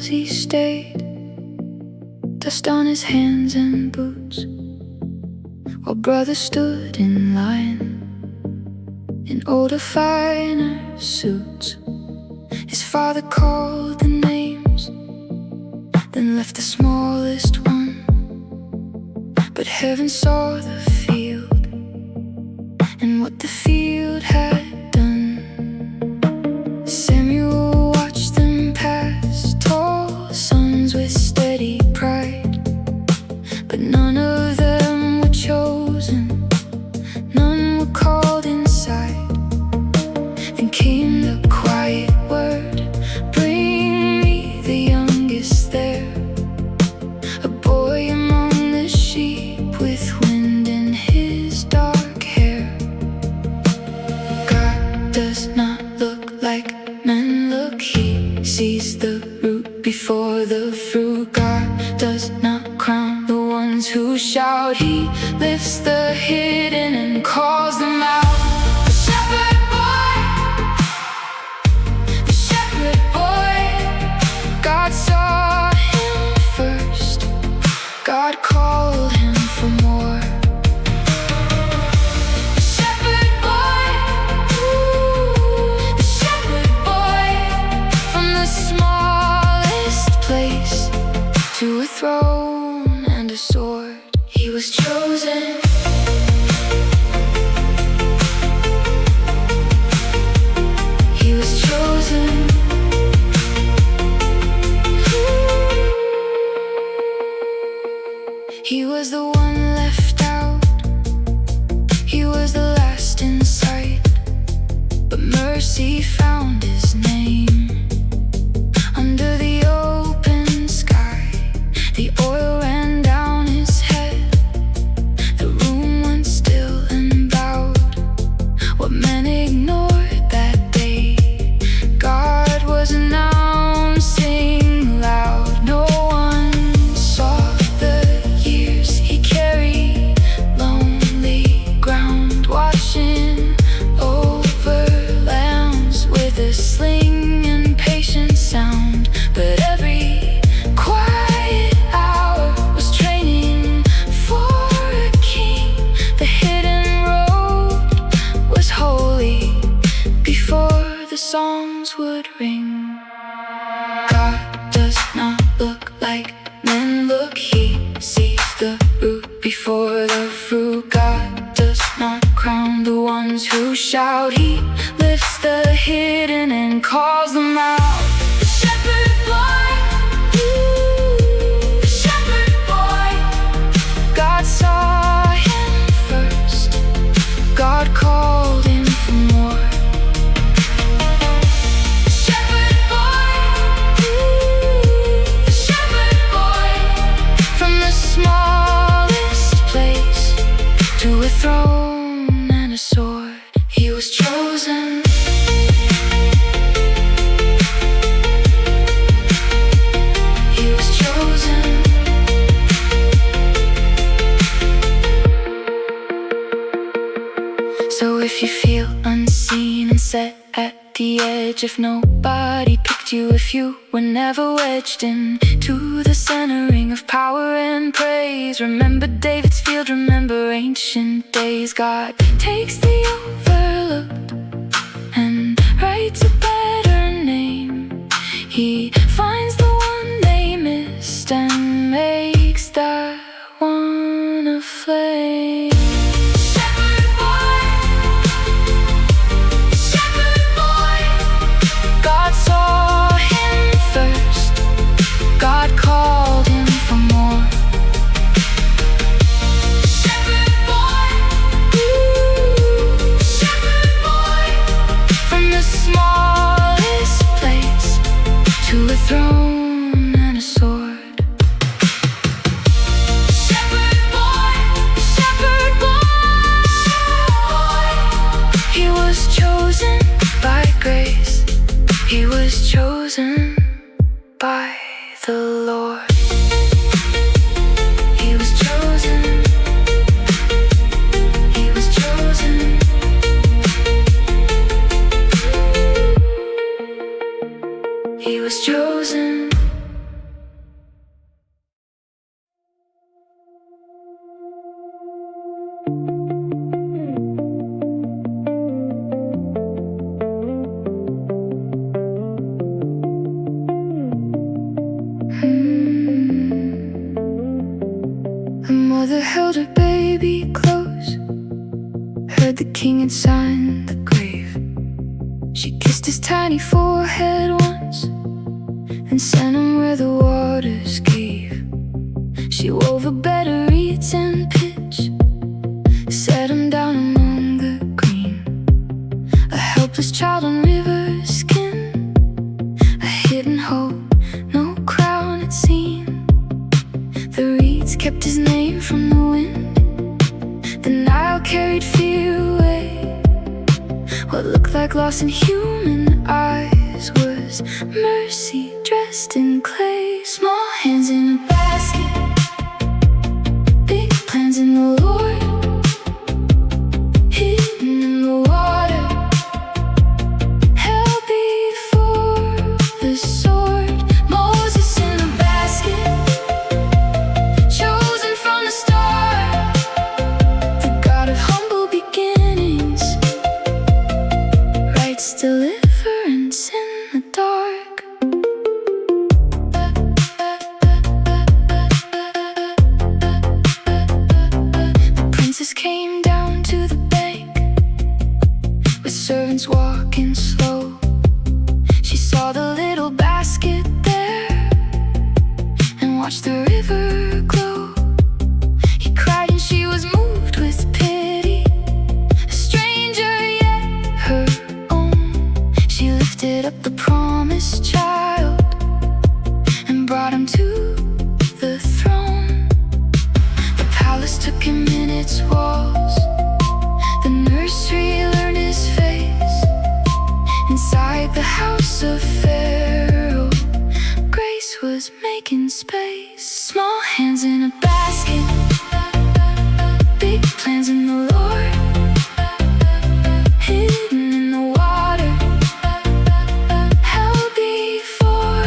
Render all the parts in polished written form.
miles he stayed, dust on his hands and boots, while brothers stood in line in older, finer suits. His father called the names, then left the smallest one. But heaven saw the field and what the field had done. Samuel watched them pass, tall sons with steady pride, but none of them were chosen, none were called inside. Then came the quiet word, bring me the youngest there, a boy among the sheep with wind in his dark hair. God does not look like men look, he sees the root before the fruit. God does not crown the ones who shout, he lifts the hidden and calls them out. The shepherd boy, the shepherd boy, God saw him first, God called him for more. The shepherd boy, the shepherd boy, from the smallest place to a throne and a sword, he was chosen. He was chosen. He was the one left out, he was the last in sight, but mercy found his name. Under the open sky, the oil ran down his head, the room went still and bowed. What men ignored that day, God was announcing loud. No one saw the years he carried, lonely ground, watching over lambs with a sling and patient sound. But every quiet hour was training for a king. The hidden road was holy before the songs would ring. God does not look like men look, he sees the root before the fruit. God does not crown the ones who shout, he lifts the hidden and calls them out. The shepherd boy, the shepherd boy, God saw him first, God called him for more. The shepherd boy, the shepherd boy, from the smallest place to a throne and a sword, he was chosen. He was chosen. So if you feel unseen and set at the edge, if nobody picked you, if you were never wedged into the centering of power and praise, remember David's field, remember ancient days. God takes the overlooked and writes a better name. He finds the one they missed and makes that one a flame. Shepherd boy, shepherd boy, God saw him first, God called him for more. Shepherd boy, shepherd boy, from the smallest place to a throne and a sword. Shepherd boy, shepherd boy, he was chosen by grace, he was chosen by the Lord. He was chosen, he was chosen. He was chosen king inside the grave. She kissed his tiny forehead once and sent him where the waters gave. She wove a bed of reeds and pitch, set him down among the green, a helpless child on river's skin, a hidden hope no crown had seen. The reeds kept his name from the wind, the Nile carried fear away. What looked like loss in human eyes was mercy dressed in clay. Small hands in a basket, big plans in the Lord, hidden in the water, held before the sword. Moses in a basket, chosen from the start, the God of humble beginnings, writes deliverance in the dark. The princess came down to the bank with servants walking slow. She saw the little basket there and watched the river glow. He cried and she was moved with pity, a stranger yet her own. She lifted up the promised child and brought him to the throne. The palace took him in its walls, the nursery learned his face. Inside the house of Pharaoh, grace was making space. Small hands in a basket, big plans in the Lord, hidden in the water, held before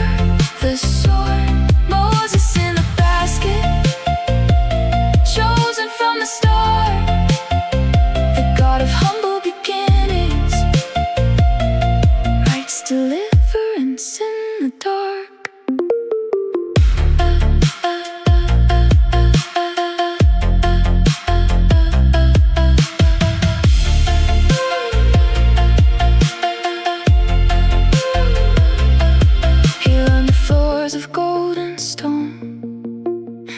the sword. Moses in a basket, chosen from the start, the God of humble beginnings, writes deliverance in the dark. He learned the floors of gold and stone,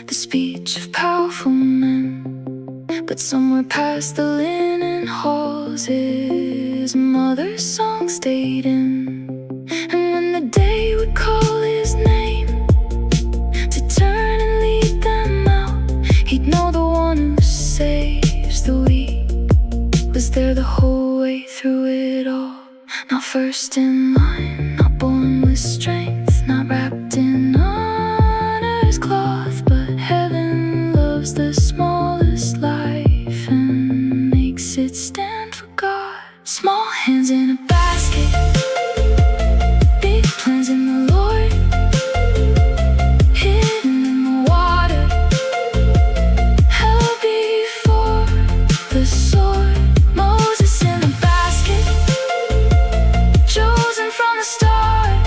the speech of powerful men. But somewhere past the linen halls, his mother's song stayed in. And when the day would call his name to turn and lead them out, he'd know the one who saves the weak was there the whole way through it all. Not first in line, not born with strength, not wrapped in honor's cloth, but heaven loves the smallest life and makes it stand for God. Small hands in a basket, big plans in the Lord, hidden in the water, held before the sword. Moses in a basket, chosen from the start,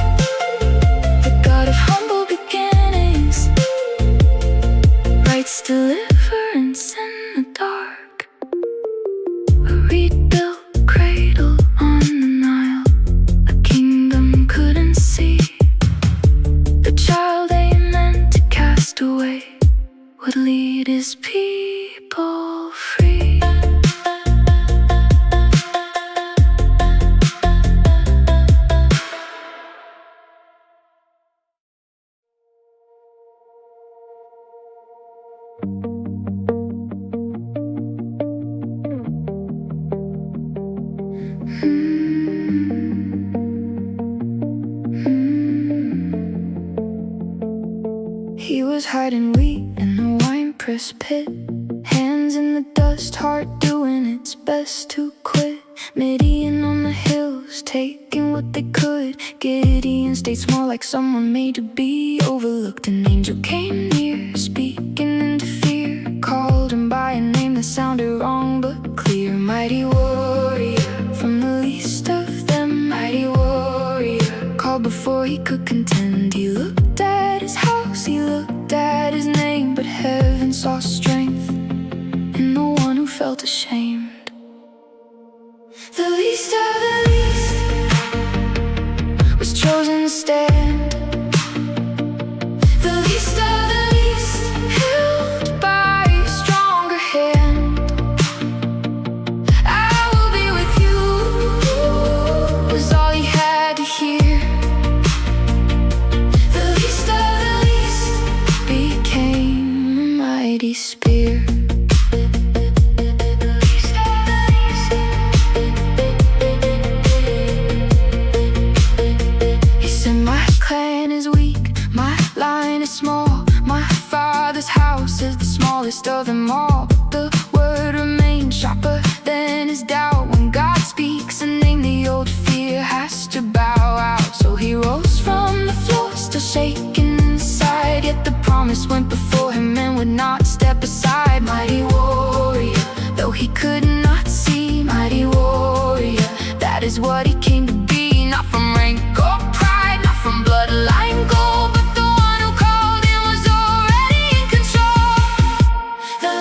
the God of humble beginnings, writes deliverance in the dark. A rebuilt cradle on the Nile, a kingdom couldn't see. The child they meant to cast away would lead his people free. He was hiding wheat in the winepress pit, hands in the dust, heart doing its best to quit. Midian on the hills, taking what they could. Gideon stayed small like someone made to be overlooked. An angel came near, speaking into fear, called him by a name that sounded wrong but clear. Mighty warrior, from the least of them. Mighty warrior, called before he could contend. He looked at his house, he looked at his name, but heaven saw strength in the one who felt ashamed. chosen to stand. The least of the least, held by a stronger hand. I will be with you, was all he had to hear. The least of the least became a mighty spear. Small, my father's house is the smallest of them all. The word remains sharper than his doubt. When God speaks a name, the old fear has to bow out. So he rose from the floor, still shaking inside. Yet the promise went before him and would not step aside. Mighty warrior, though he could not see. Mighty warrior, that is what he came to be. Not from rank or pride, not from bloodline gold, but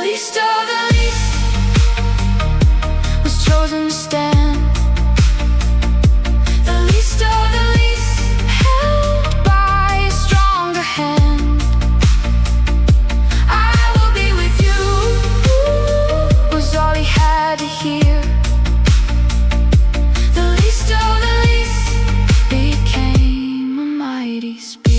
least of the least was chosen to stand. The least of the least, held by a stronger hand. I will be with you, was all he had to hear. The least of the least became a mighty spear.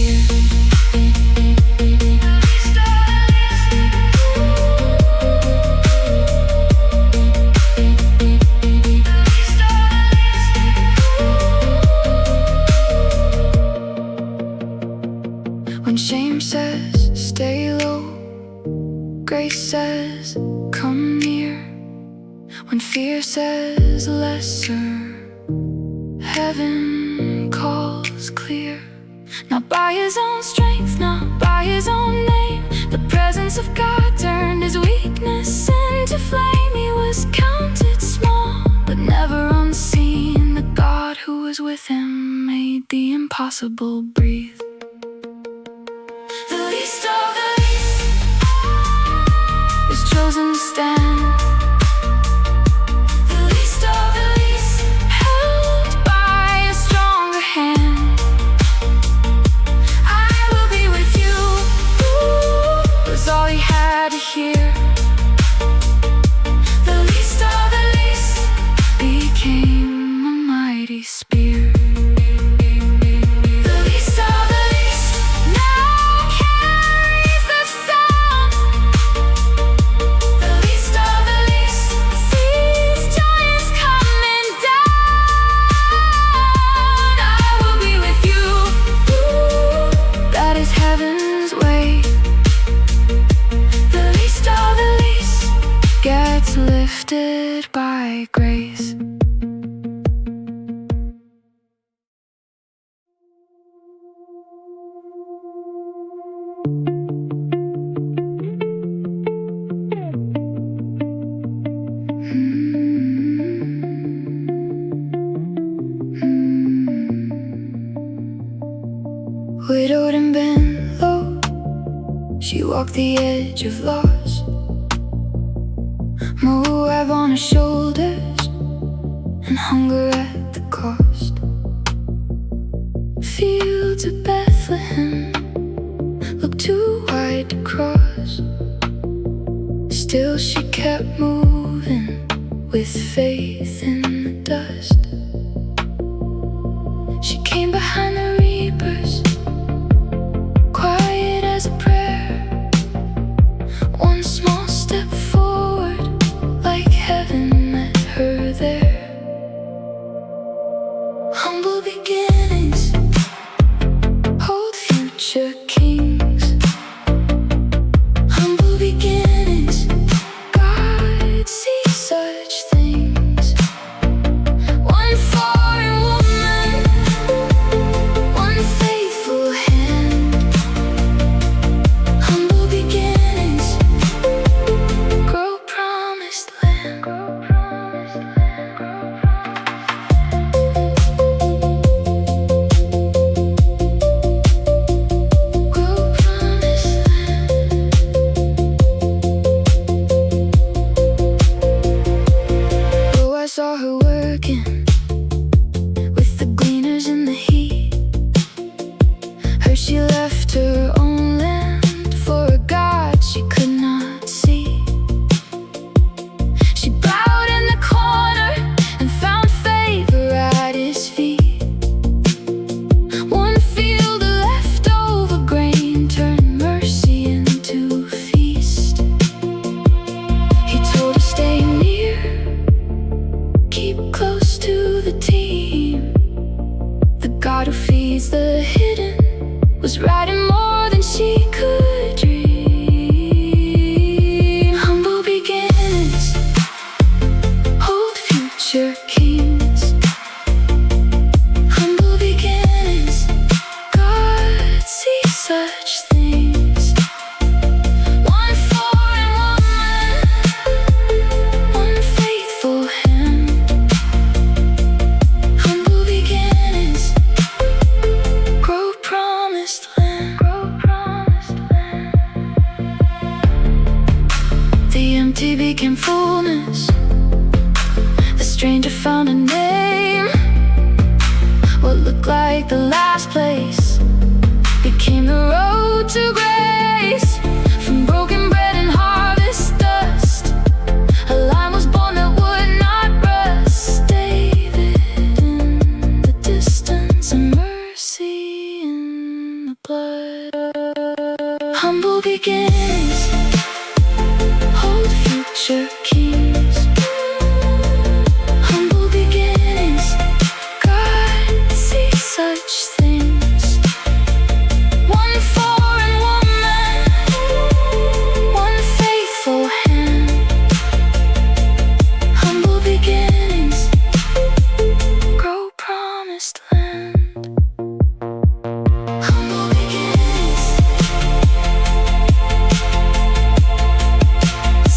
When shame says, stay low, grace says, come near. When fear says, lesser, heaven calls clear. Not by his own strength, not by his own name, the presence of God turned his weakness into flame. He was counted small, but never unseen. The God who was with him made the impossible breathe. The least of the least is chosen to stand. The least of the least, held by a stronger hand. I will be with you, was all he had to hear. The least of the least became a mighty spear. Lifted by grace. Widowed and bent low, she walked the edge of loss. Moab on her shoulders and hunger at the cost. Fields of Bethlehem looked too wide to cross. Still she kept moving with faith in the dust. She came behind the reapers, quiet as a prayer. One small step forward, like heaven met her there. Humble beginnings hold future kings. Humble beginnings, God sees such things. God who feeds the hidden was writing more than she could dream. Humble beginnings hold future kings. Humble beginnings, God sees such things. One foreign woman, one faithful hand. Humble beginnings grow promised land. The empty became fullness. The stranger found a name. What looked like the last place became the road to grace. From broken bread and harvest dust, a line was born that would not rust. David in the distance, and mercy in the blood. Humble beginnings hold future kings. Humble beginnings, God sees such things. One foreign woman, one faithful hand. Humble beginnings grow promised land. Humble beginnings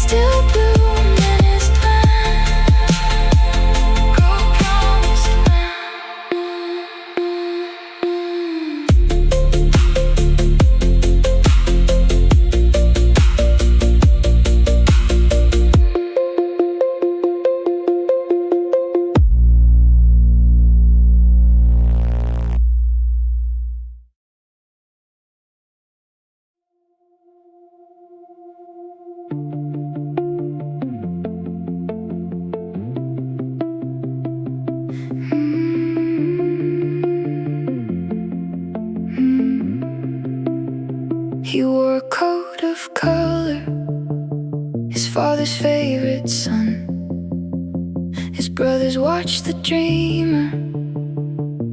still bloom in His land. Grow promised land. He wore a coat of color, his father's favorite son. His brothers watched the dreamer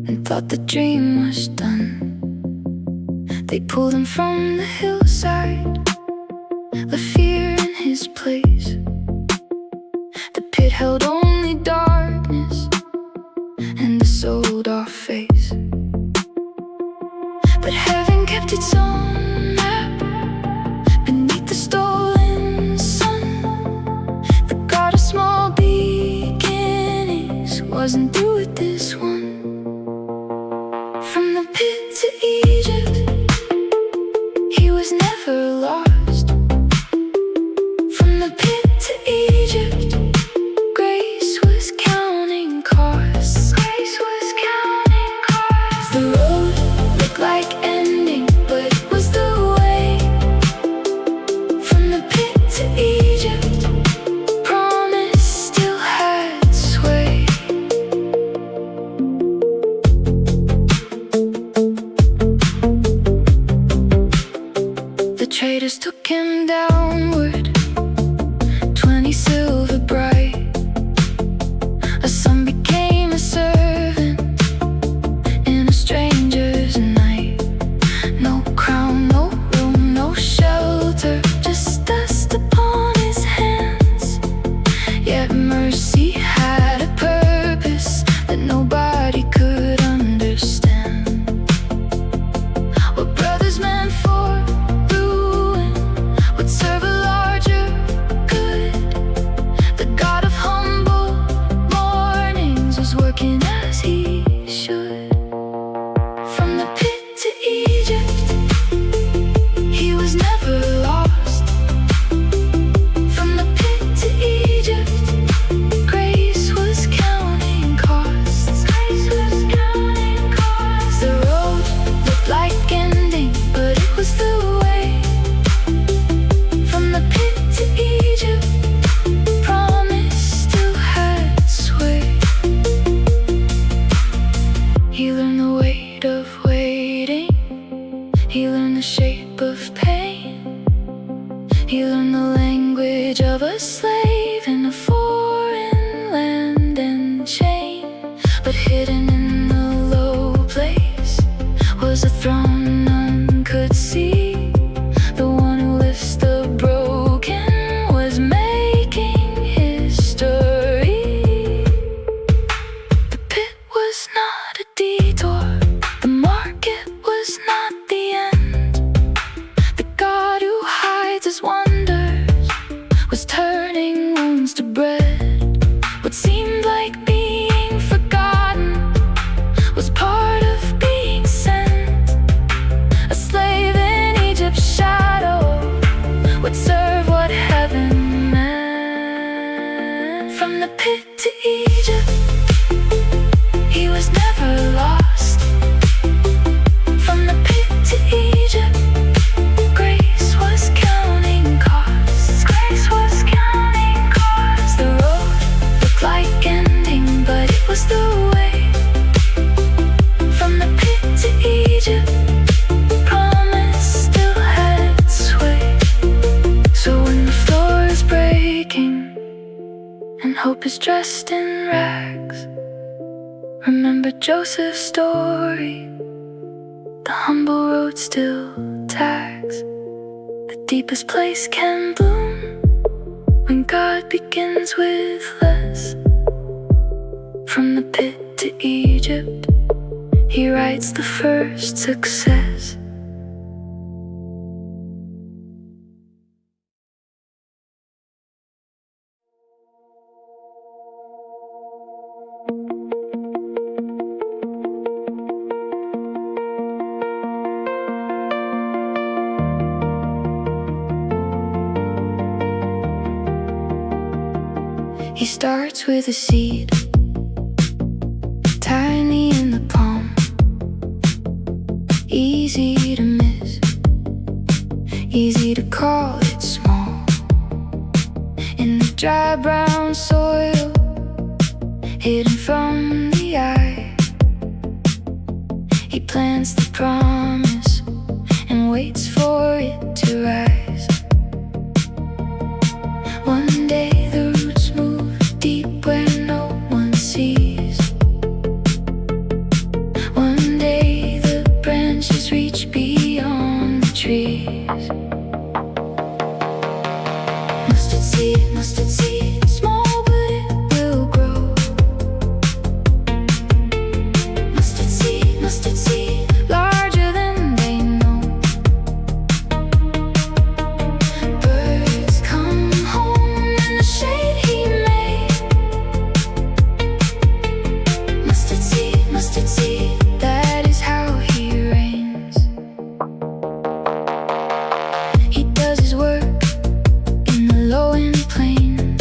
and thought the dream was done. They pulled him from the hillside, left fear in his place. The pit held only darkness and a sold-off face. But heaven kept its own map beneath the stolen sun. The God of small beginnings wasn't through with this one. From the pit to Egypt, he was never lost. From the pit to Egypt, grace was counting costs. Grace was counting costs. The road looked like ending, but it was the way. From the pit to Egypt, promise still had sway. The traders took him downward, 20 silver bright. A son became a servant in a stranger's night. No crown, no room, no shelter, just dust upon his hands. Yet mercy had a purpose that nobody could understand. What brothers meant for ruin would serve a larger throne none could see. The one who lifts the broken was making history. The pit was not a detour, the market was not the end. The God who hides his wonders was turning wounds to bread. What seemed like being forgotten was part of being sent. A slave in Egypt's shadow would serve what heaven meant. From the pit to Egypt, he was never lost. From the pit to Egypt, grace was counting costs. Grace was counting costs. The road looked like ending, but it was the way. From the pit to Egypt, promise still had sway. So when the floor is breaking and hope is dressed in rags, remember Joseph's story. The humble road still tags. The deepest place can bloom when God begins with less. From the pit to Egypt, he writes the first success. He starts with a seed, tiny in the palm, easy to miss, easy to call it small. In the dry brown soil, hidden from the eye, he plants the promise and waits for it to rise. One day the roots move deep where no one sees. One day the branches reach beyond the trees. Mustard seed, small but it will grow. Mustard seed, larger than they know. Birds come home in the shade he made. Mustard seed, that is how he reigns. He does his work in the lowland plain,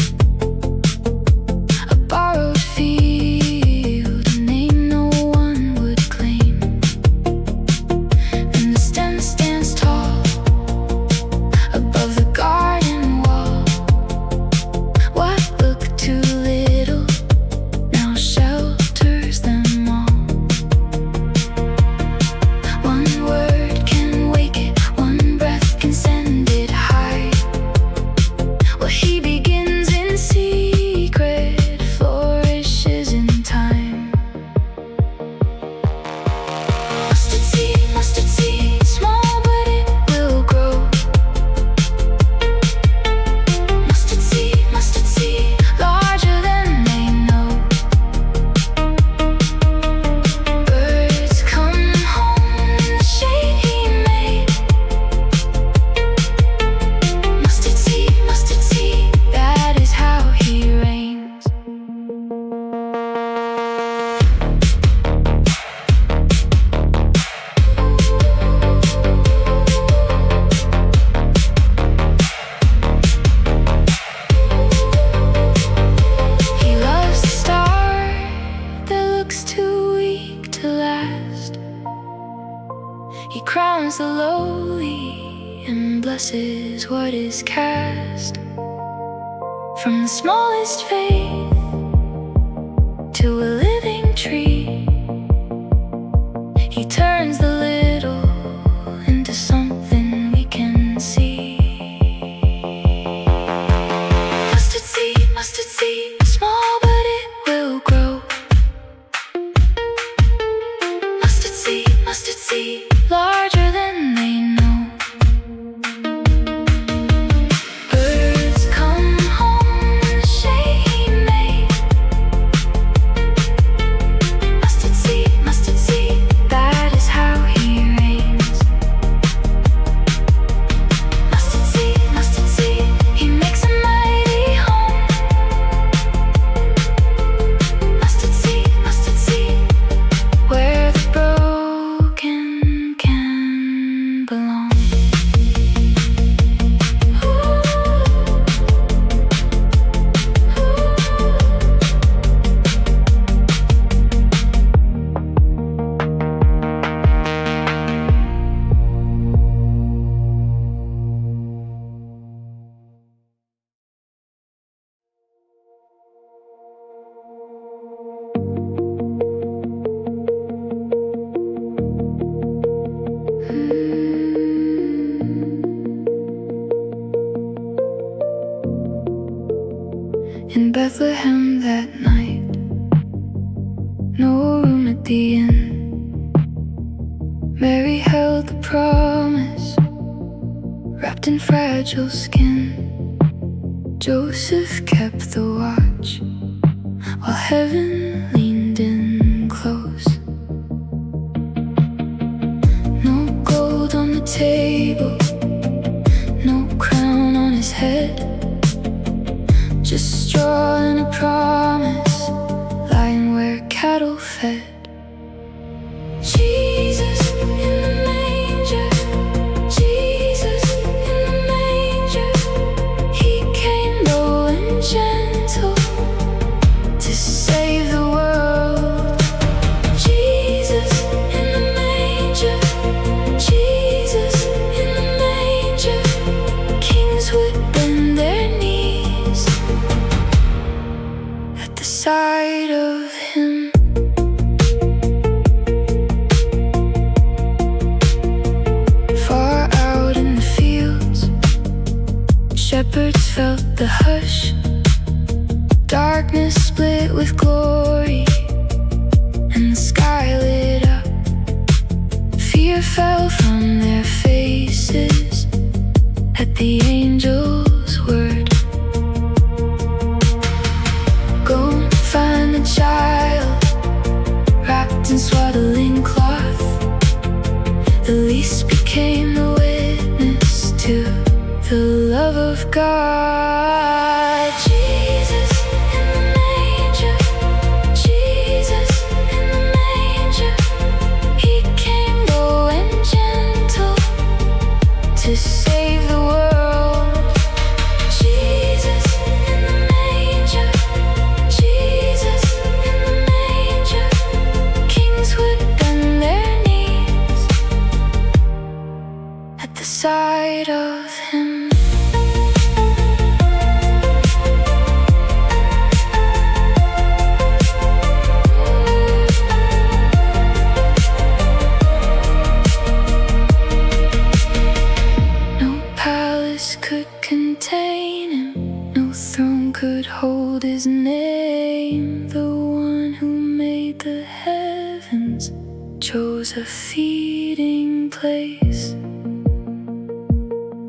a borrowed field, a name no one would claim. And the stem stands tall above the garden wall. What looked too little now shelters them all. One word can wake it, one breath can send it high. What he begins in secret flourishes in time. Mustard seed, small but it will grow. Mustard seed, larger than they know. Birds come home in the shade he made. Mustard seed, that is how he reigns. He loves the star that looks too weak to last. He crowns the lowly and blesses what is cast. From the smallest faith to a living tree, he turns the little into something we can see. Mustard seed, small but it will grow. Mustard seed, larger than they know. Birds come home in the shade he made. Mustard seed, that is how he reigns. Mustard seed, he makes a mighty home. Mustard seed, where the broken can belong. In Bethlehem that night, no room at the inn. Mary held the promise, wrapped in fragile skin. Joseph kept the watch, while heaven leaned in close. No gold on the table, no crown on his head, just straw and a promise, lying where cattle fed. Jesus in the manger, Jesus in the manger. He came low and gentle to save the world. Jesus in the manger, Jesus in the manger. Kings would bend their knees at the sight of him. Far out in the fields, shepherds felt the hush. Darkness split with glory, and the sky lit up. Fear fell from their faces at the angel's word. Go and find the child, wrapped in swaddling cloth. The least became the witness to the love of God. Jesus in the manger, Jesus in the manger. He came low and gentle to save the world. Jesus in the manger, Jesus in the manger. Kings would bend their knees at the sight of him. No palace could contain him, no throne could hold his name. The one who made the heavens chose a feeding place,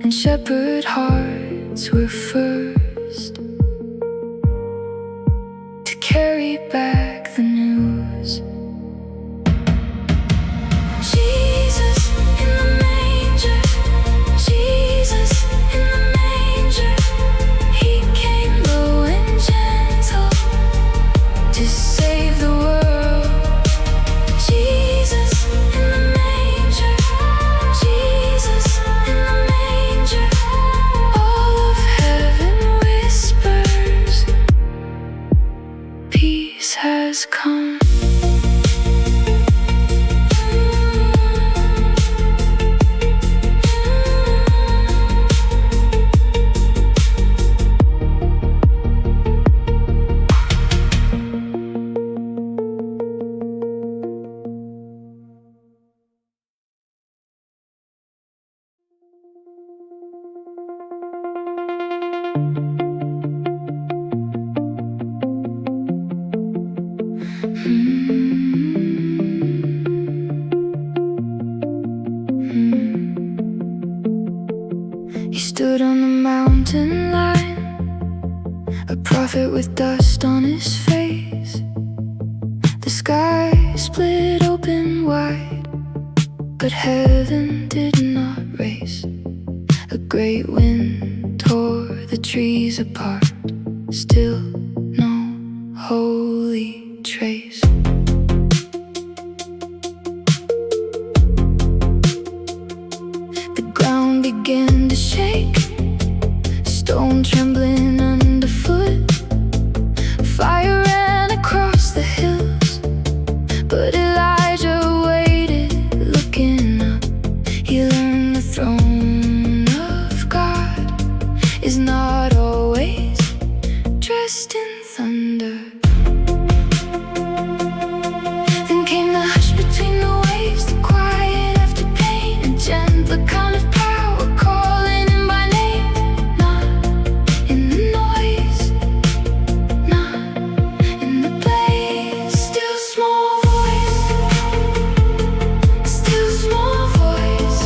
and shepherd hearts were first to carry back the news. Jesus in the manger, Jesus in the manger. He came low and gentle to save the world. Jesus in the manger, Jesus in the manger. All of heaven stood on the mountain line, a prophet with dust on his face. The sky split open wide, but heaven did not race. A great wind tore the trees apart, still no holy trace. The ground began to shake, stone trembling underfoot. Fire ran across the hills, but Elijah waited, looking up. He learned the throne of God is not always dressed in thunder. Then came the hush between the waves, the quiet after pain, a gentler kind of power calling him by name. Not in the noise, not in the blaze. Still small voice, still small voice.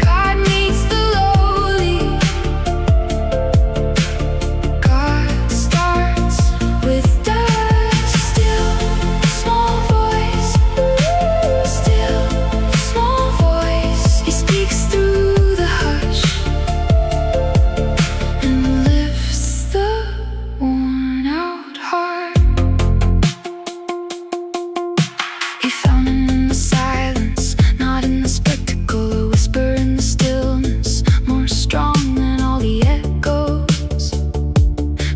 God meets the lowly. God starts with dust. Still small voice, still small voice. He speaks through the hush and lifts the worn out heart. He found him in the silence, not in the spectacle. A whisper in the stillness, more strong than all the echoes.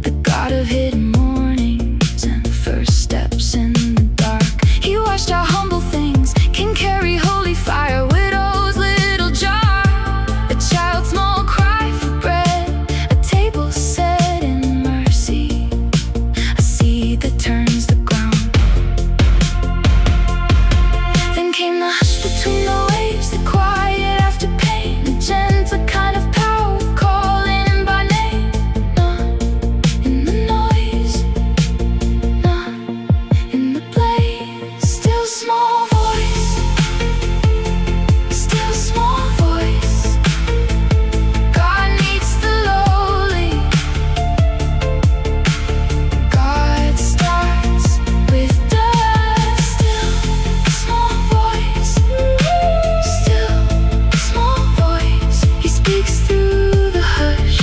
The God of hidden mornings and first steps in the dark. He watched how humble things can carry holy fire. Widow's little jar, a child's small cry for bread, a table set in mercy, a seed that turns the ground. Then came the hush between the waves, the quiet after pain, a gentle kind of power calling him by name. Not in the noise, not in the blaze. Still small voice, still small voice. God meets the lowly. God starts with dust. Still small voice, still small voice. He speaks through the hush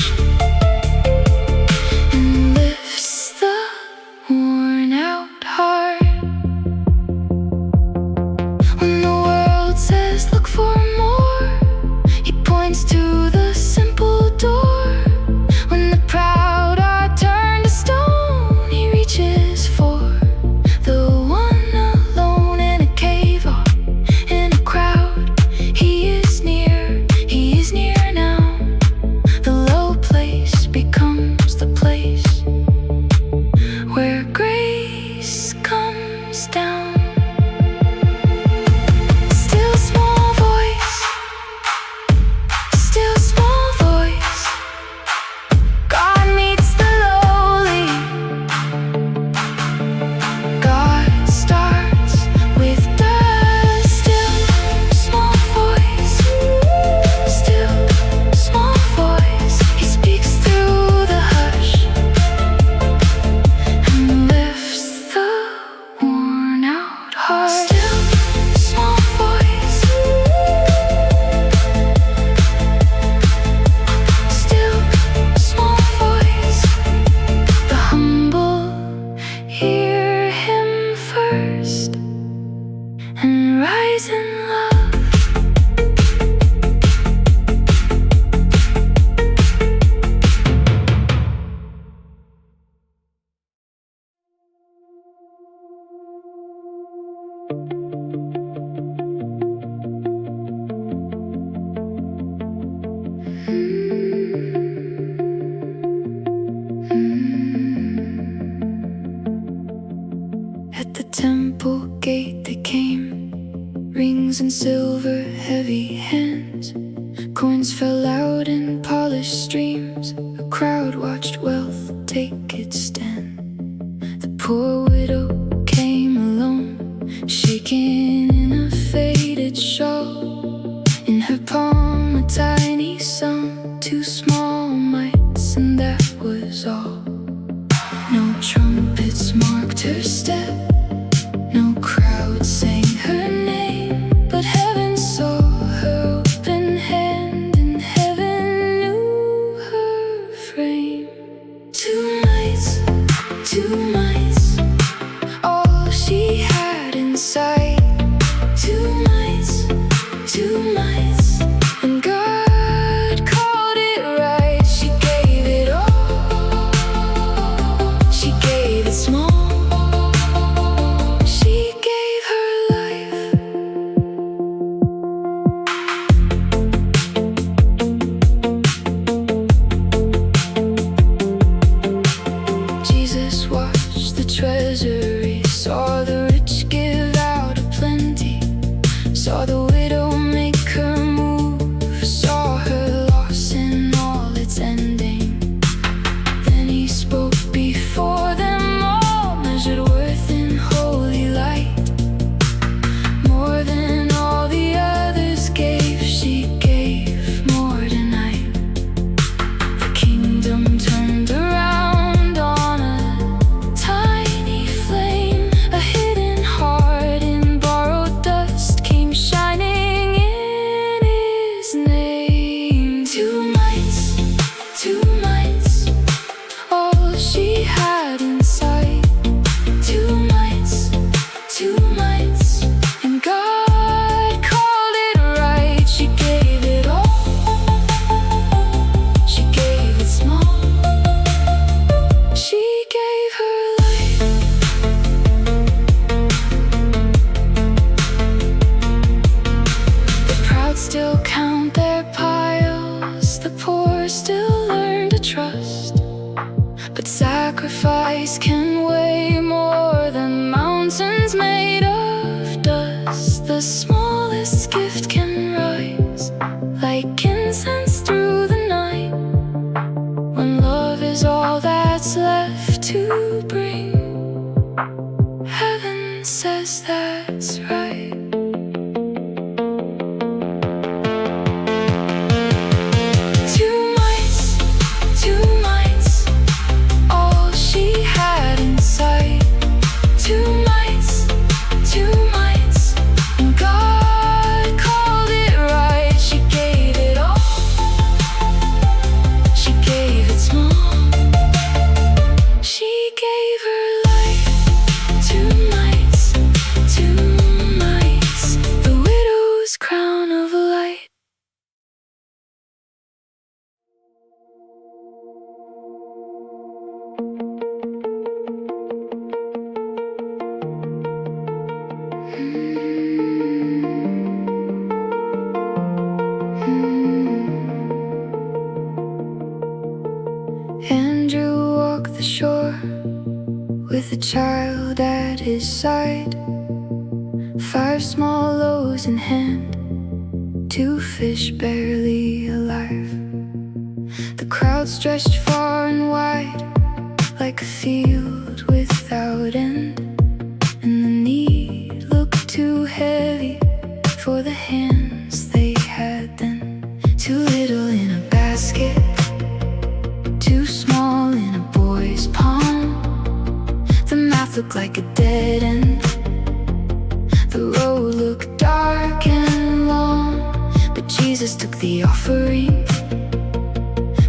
and lifts the worn out heart. When the world says look for more, he points to the simple door. When the proud are turned to stone, he reaches for the one alone in a cave or in a crowd. He is near now. The low place becomes the place where grace comes down. Still small voice, still small voice. God meets the lowly. God starts with dust. Still small voice, still small voice. He speaks through the hush and lifts the worn out heart. Still small voice, still small voice. The humble hear him first and rise in love. At the temple gate they came, rings and silver, heavy hands. Coins fell out in polished streams. A crowd watched wealth take its stand. The poor widow came alone, shaken in a faded shawl. In her palm a tiny sum, Saw the widow make her move, saw her loss in all its ending. Then he spoke before them all, measured worth in holy light. More than all the others gave, she gave more tonight. The kingdom turned around on a tiny flame. A hidden heart in borrowed dust came shining in his name. 2 mites, all she had inside. 2 mites, and God called it right. She gave it all, she gave it small, she gave her life. The proud still count their piles, the poor still learn to trust. But sacrifice can weigh more than mountains made of dust. The smallest gift can rise like incense through the night. When love is all that's left to bring, heaven says that's right. 2 mites, all she had inside. 2 mites, and God called it right. She gave it all, she gave it small, she gave her life. 2 mites, the widow's crown of light. Andrew walked the shore with a child at his side. 5 small loaves in hand, 2 fish barely alive. The crowd stretched far and wide, like a field without end. And the need looked too heavy for the hands they had then. Too little in a basket, too small in a boy's palm. The math looked like a dead end, the road looked dark and long. But Jesus took the offering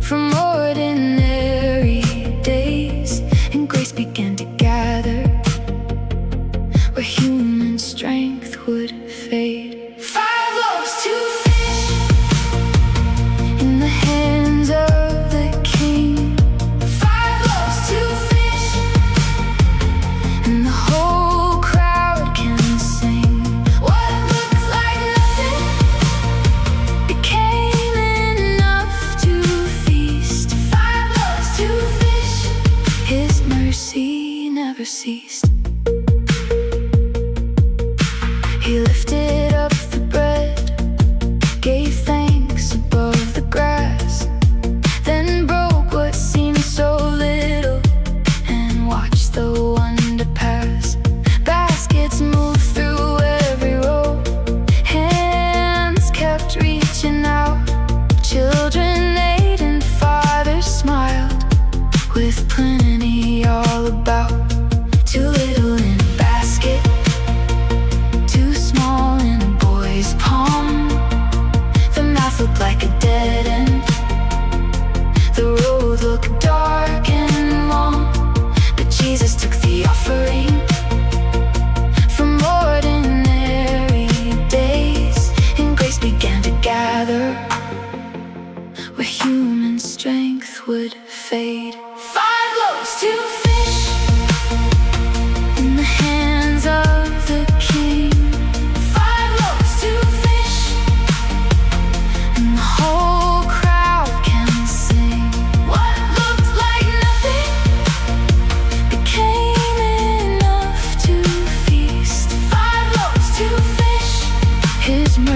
from ordinary days, and grace began to gather where human strength would fade. 5 loaves, 2 fish in the hands of the King. 5 loaves, 2 fish, and the whole crowd can sing. What looked like nothing became enough.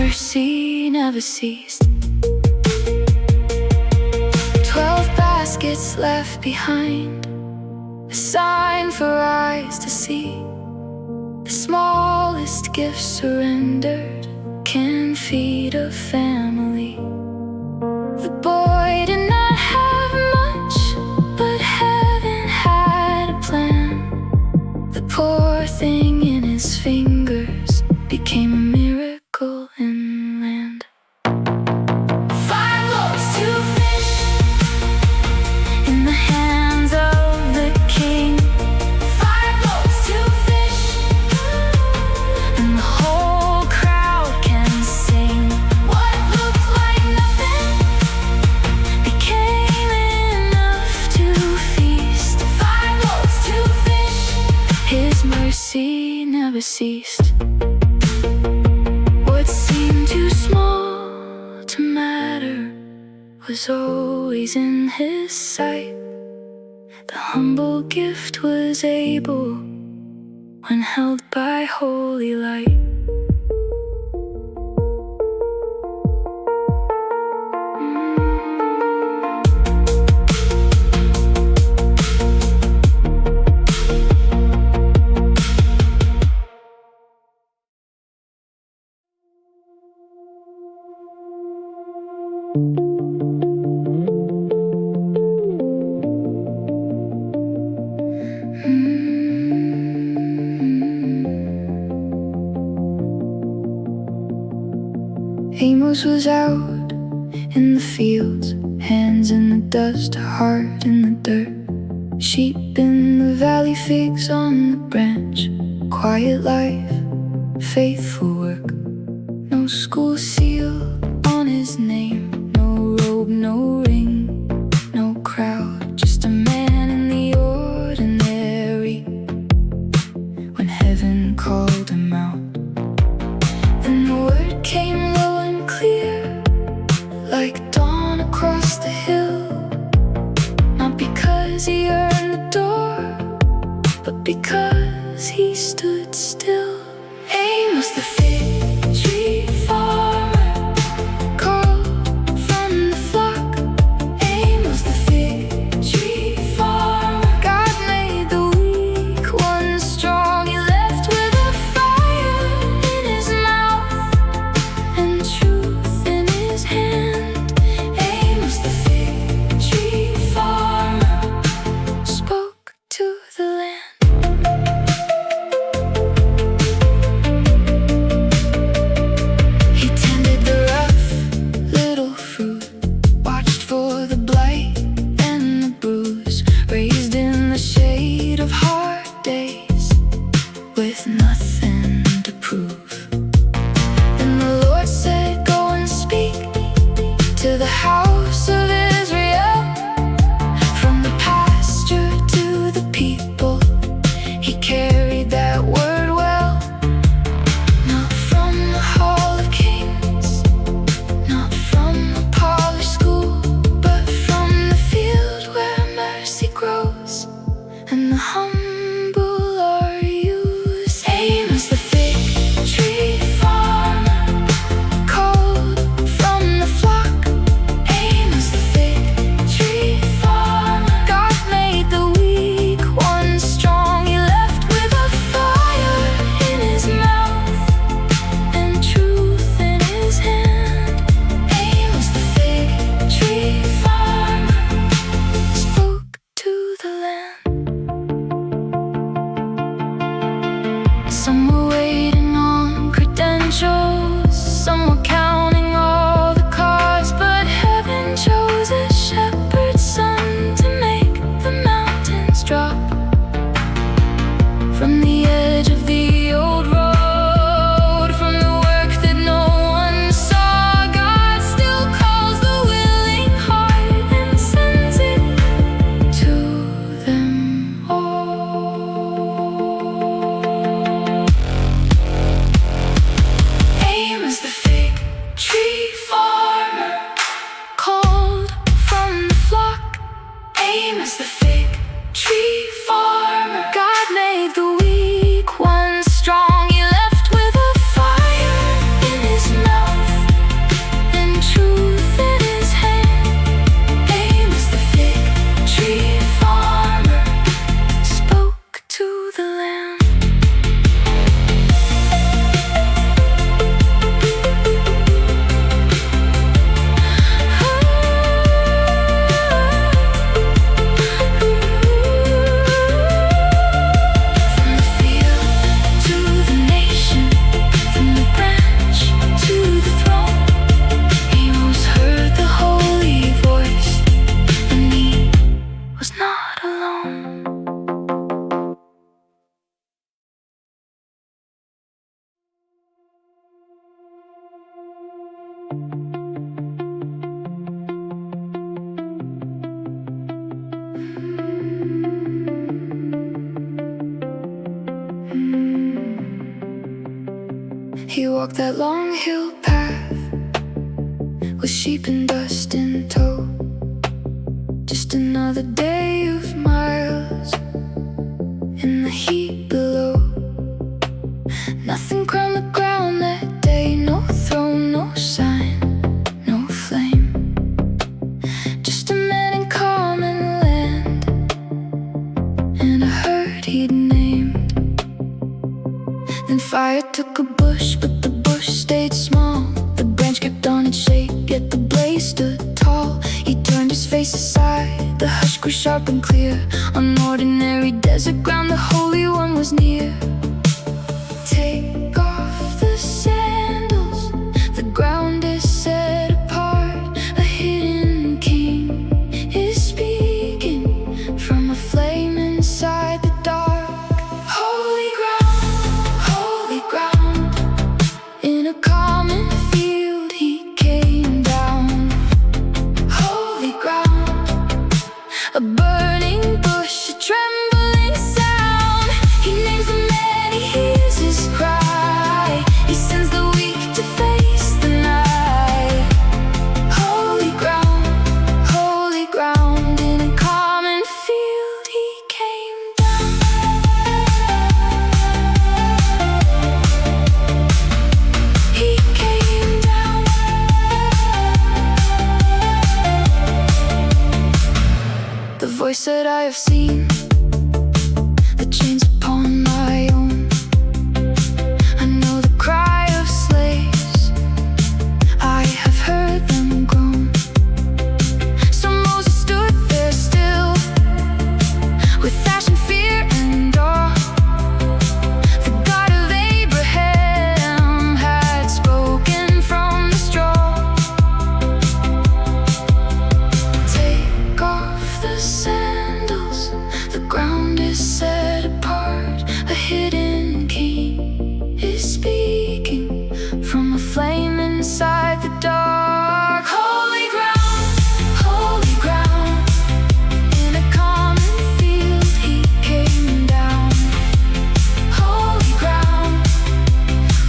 mercy never ceased. 12 baskets left behind, a sign for eyes to see. The smallest gift surrendered can feed a family. The boy did not have much, but heaven had a plan. The poor thing in his fingers became a miracle in land. 5 loaves, 2 fish in the hands of the king. 5 loaves, 2 fish, and the whole crowd can sing. What looked like nothing became enough to feast. 5 loaves, 2 fish, his mercy never ceased. What seemed too small to matter was always in his sight. The humble gift was able when held by holy light. Amos was out in the fields, hands in the dust, heart in the dirt. Sheep in the valley, figs on the branch. Quiet life, faithful work. No school seal on his name, no robe, no ring, no crowd. Just a man in the ordinary when heaven called him out. Then the word came low and clear, like dawn across the hill. Not because he earned the door, but because he stood still. Amos the fig tree farmer called from the flock. Amos the fig tree farmer. God made the weak one strong. He left with a fire in his mouth and truth in his hand. Amos the fig tree farmer spoke to the land. He walked that long hill path with sheep and dust in tow. Just another day of miles in the heat below. Nothing crowned the ground that day, no throne, no sign, no flame. Just a man in common land and a herd he'd named. Then fire took a bush, but the bush stayed small. The branch kept on its shape, yet the blaze stood tall. He turned his face aside, the hush grew sharp and clear. On ordinary desert ground, the Holy One was near. Take off the sandals, the ground is set apart. A hidden king is speaking from a flame inside the dark. Holy ground, in a common field he came down. Holy ground, a burning bush, a trembling sound. He names the man, he hears his cry. He sends the weak to face the night. Holy ground, in a common field he came down. He came down. The voice that I have seen, the chains upon my own. I know the cry of slaves, I have heard them groan. So Moses stood there still, with ashen fear and awe. The God of Abraham had spoken from the straw. Take off the sandals, the ground is set apart. A hidden king is speaking from a flame inside the dark. Holy ground, in a common field he came down. Holy ground,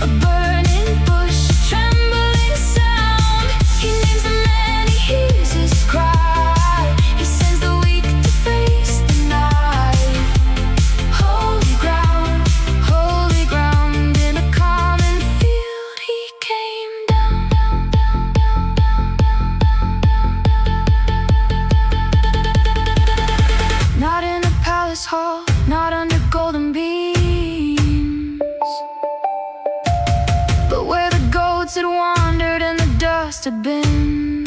a burning bush, a trembling sound. He names the man, he hears his cry. He sends the weak to face the night. Holy ground, in a common field he came down. Not in a palace hall, not under golden beams, but where the goats had wandered and the dust had been.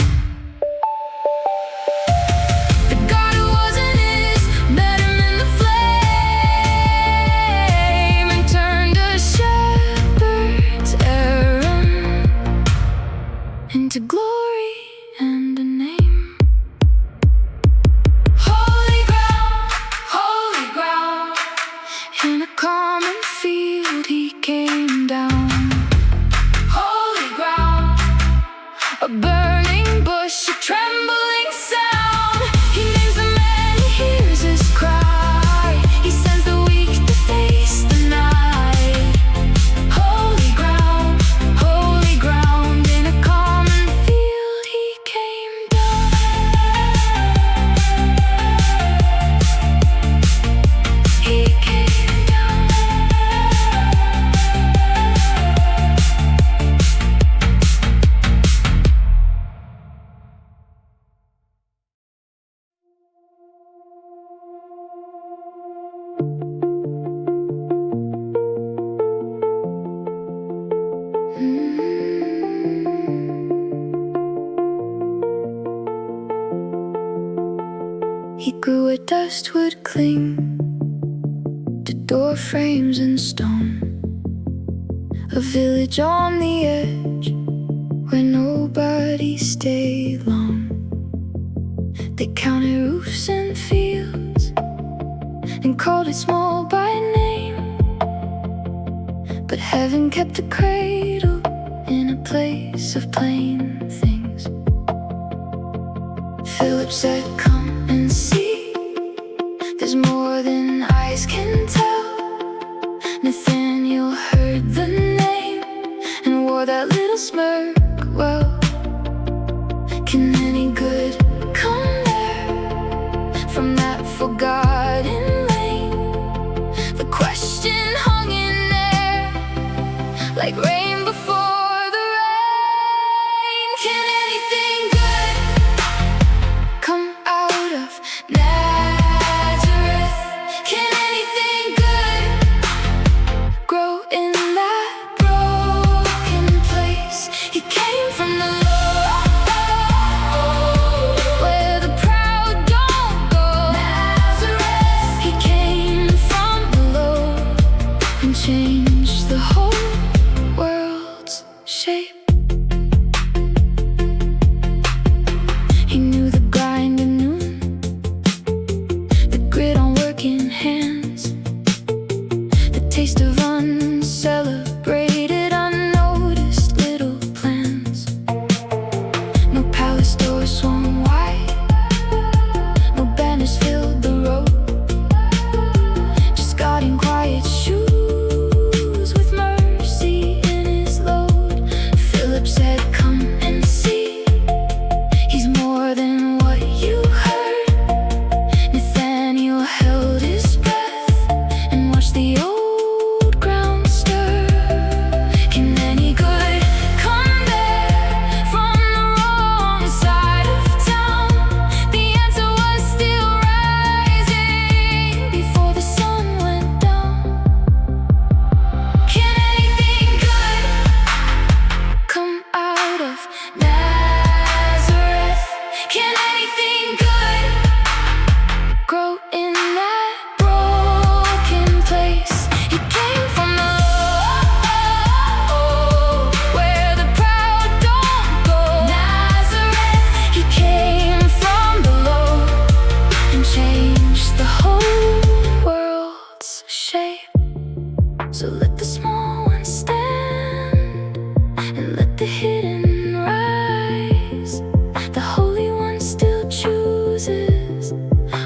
The God who wasn't his met him in the flame and turned a shepherd's errand into glory and a name. Holy ground, in a common field he came down. Holy ground, a burning bush, a trembling sound. He names the man, he hears his cry. He sends the weak to face the night. Holy ground, in a common field he came down. He came down. He grew where dust would cling to door frames and stone. A village on the edge where nobody stayed long. They counted roofs and fields and called it small by name, but heaven kept a cradle in a place of plain things. Philip said, "Come and see. There's more than eyes can tell." Nathaniel heard the name and wore that little smirk. Well, can any good come there from that forgotten lane? The question hung in air like rain before the rain. Can anything good come out of Nazareth? Can anything good grow in that broken place? He came from the where the proud don't go. Nazareth. He came from below and changed the whole world's shape. He knew the grind at noon, the grit on working hands, the taste of uncelebrated, unnoticed little plans. No palace doors swung wide, no banners filled the road, just God in quiet shoes with mercy in his load. Philip said, "Come and see. He's more than what you heard." Nathaniel held his breath and watched the old ground stir. Can any good come there from the wrong side of town? The answer was still rising before the sun went down. Can anything good come out of Nazareth? Can anything good grow in that broken place? He came from the where the proud don't go. Nazareth. He came from below and changed the whole world's shape. So let the small ones stand and let the hidden rise. The Holy One still chooses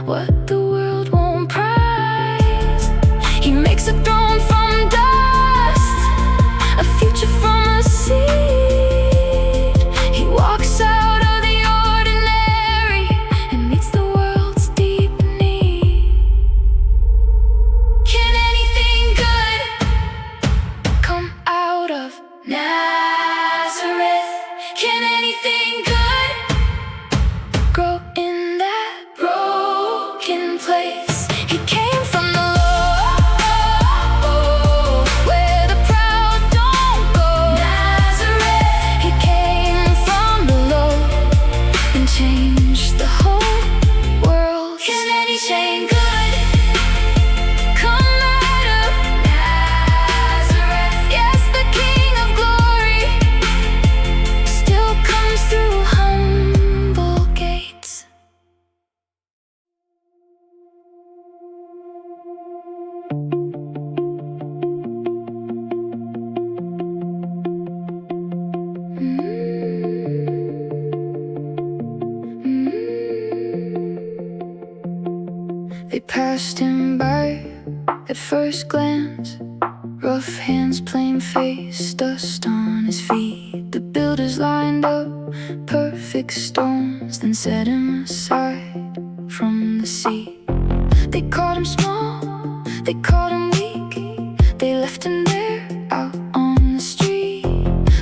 what the world won't prize. He makes a throne from dust, a future from a seed. He walks out of the ordinary and meets the world's deep need. Can anything good come out of Nazareth? Can anything good grow in that broken place? He came from the where the proud don't go. Nazareth. He came from below and changed the whole world. Can anything good come out of Nazareth? Yes, the King of Glory still comes through humble gates. They passed him by at first glance, rough hands, plain face, dust on his feet. The builders lined up perfect stones, then set him aside from the sea. They caught him small, they caught him weak, they left him there out on the street.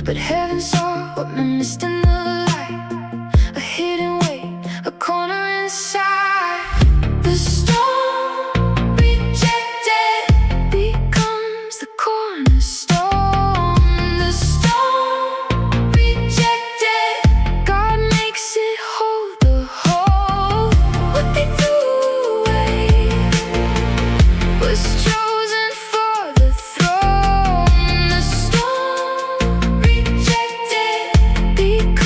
But heaven saw what men missed in the light, a hidden weight, a corner inside. The stone rejected becomes the cornerstone. The stone rejected, God makes it hold the whole. What they threw away was chosen for the throne. The stone rejected becomes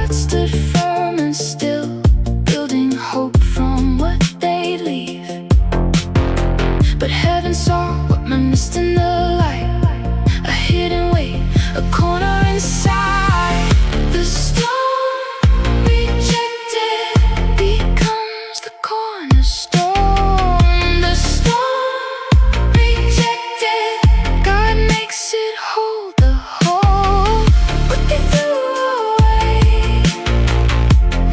heart stood firm and still, building hope from what they'd leave. But heaven saw what man missed in the light, a hidden way, a corner inside. The stone rejected becomes the cornerstone. The stone rejected, God makes it hold the whole. What they threw away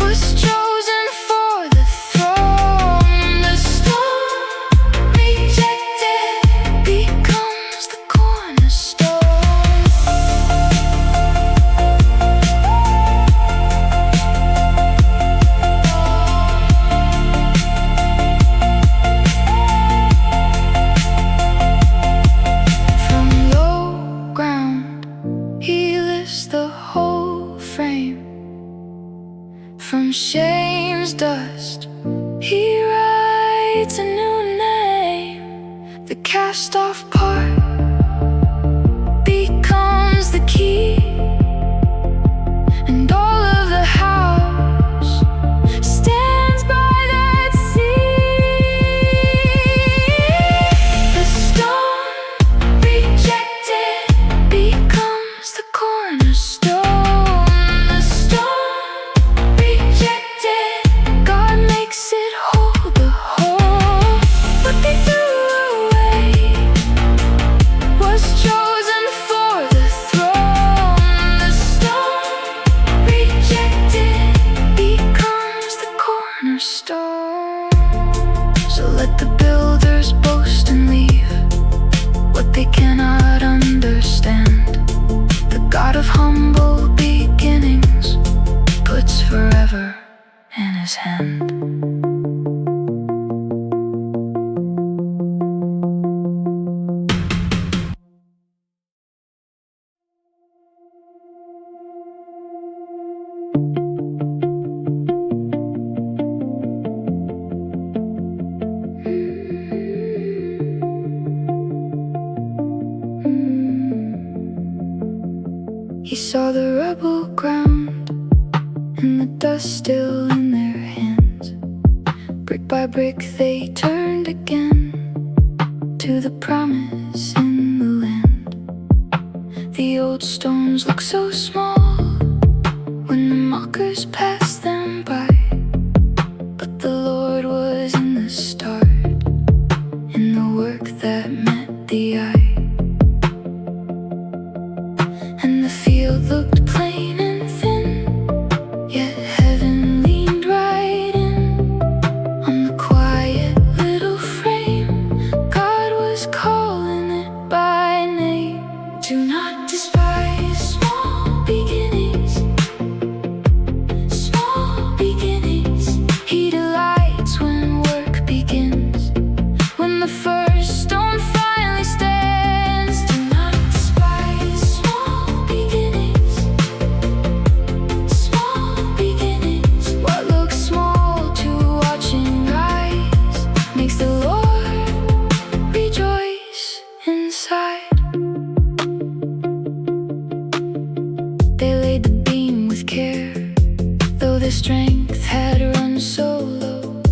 was chosen for the throne. The stone rejected becomes the cornerstone. From low ground, he lifts the whole frame. From shame's dust, he writes a new name. The cast-off part becomes the key, and all of the house stands by that sea. The stone rejected becomes the cornerstone. The stone rejected, God makes it hold the whole. What they threw away was chosen for the throne. The stone rejected becomes the cornerstone. So let the builders boast and leave what they cannot understand. The God of humble beginnings puts forever in his hand. He saw the rubble ground and the dust still in their hands. Brick by brick they turned again to the promise in the land. The old stones look so small when the mockers passed them by, but the Lord was in the start, in the work that met the eye. And the field looked plain and thin, yet heaven leaned right in. On the quiet little frame, God was calling it by name. Do not despise small beginnings, small beginnings. He delights when work begins, when the first stone finally stands. Do not despise small beginnings, small beginnings. What looks small to watching rise makes the Lord rejoice inside. They laid the beam with care, though their strength had run so low,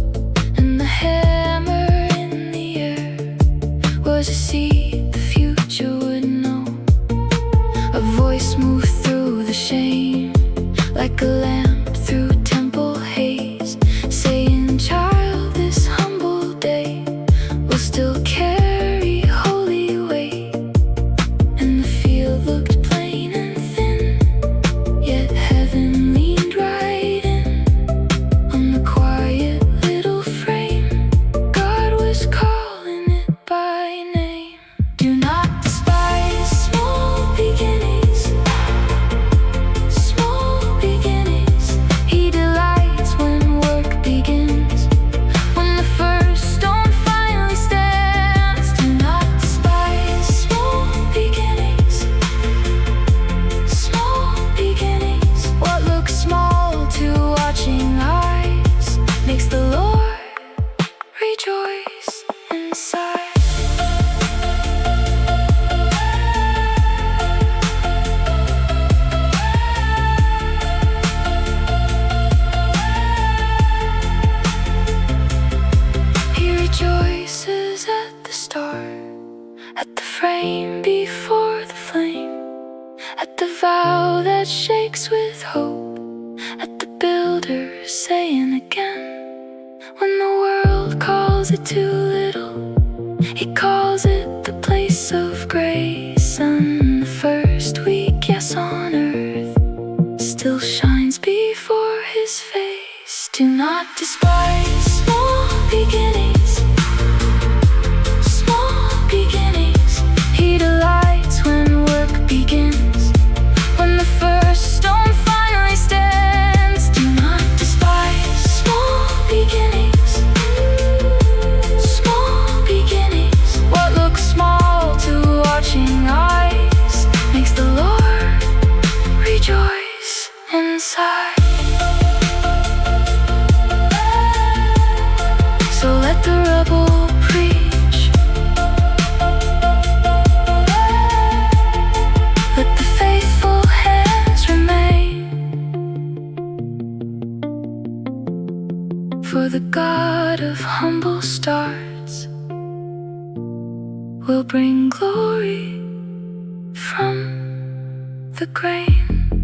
and the hammer in the air was a seed the future would know. A voice moved through the shame, like a lamp through temple haze, saying, "Child, this humble day will still carry holy weight." And the field looked plain and thin, yet heaven leaned right in. On the quiet little frame, God was calling it by name. Do not despise small beginnings, small beginnings. with hope at the builder, saying again, when the world calls it too little, he calls it the place of grace. And the first week, yes, on earth, still shines before his face. Do not despise small beginnings, small beginnings. He delights when work begins, when the first stone finally stands. Do not despise small beginnings, small beginnings. What looks small to watching eyes makes the Lord rejoice inside. So let the rebel preach, let the faithful hands remain, for the God of humble starts will bring glory from the grain.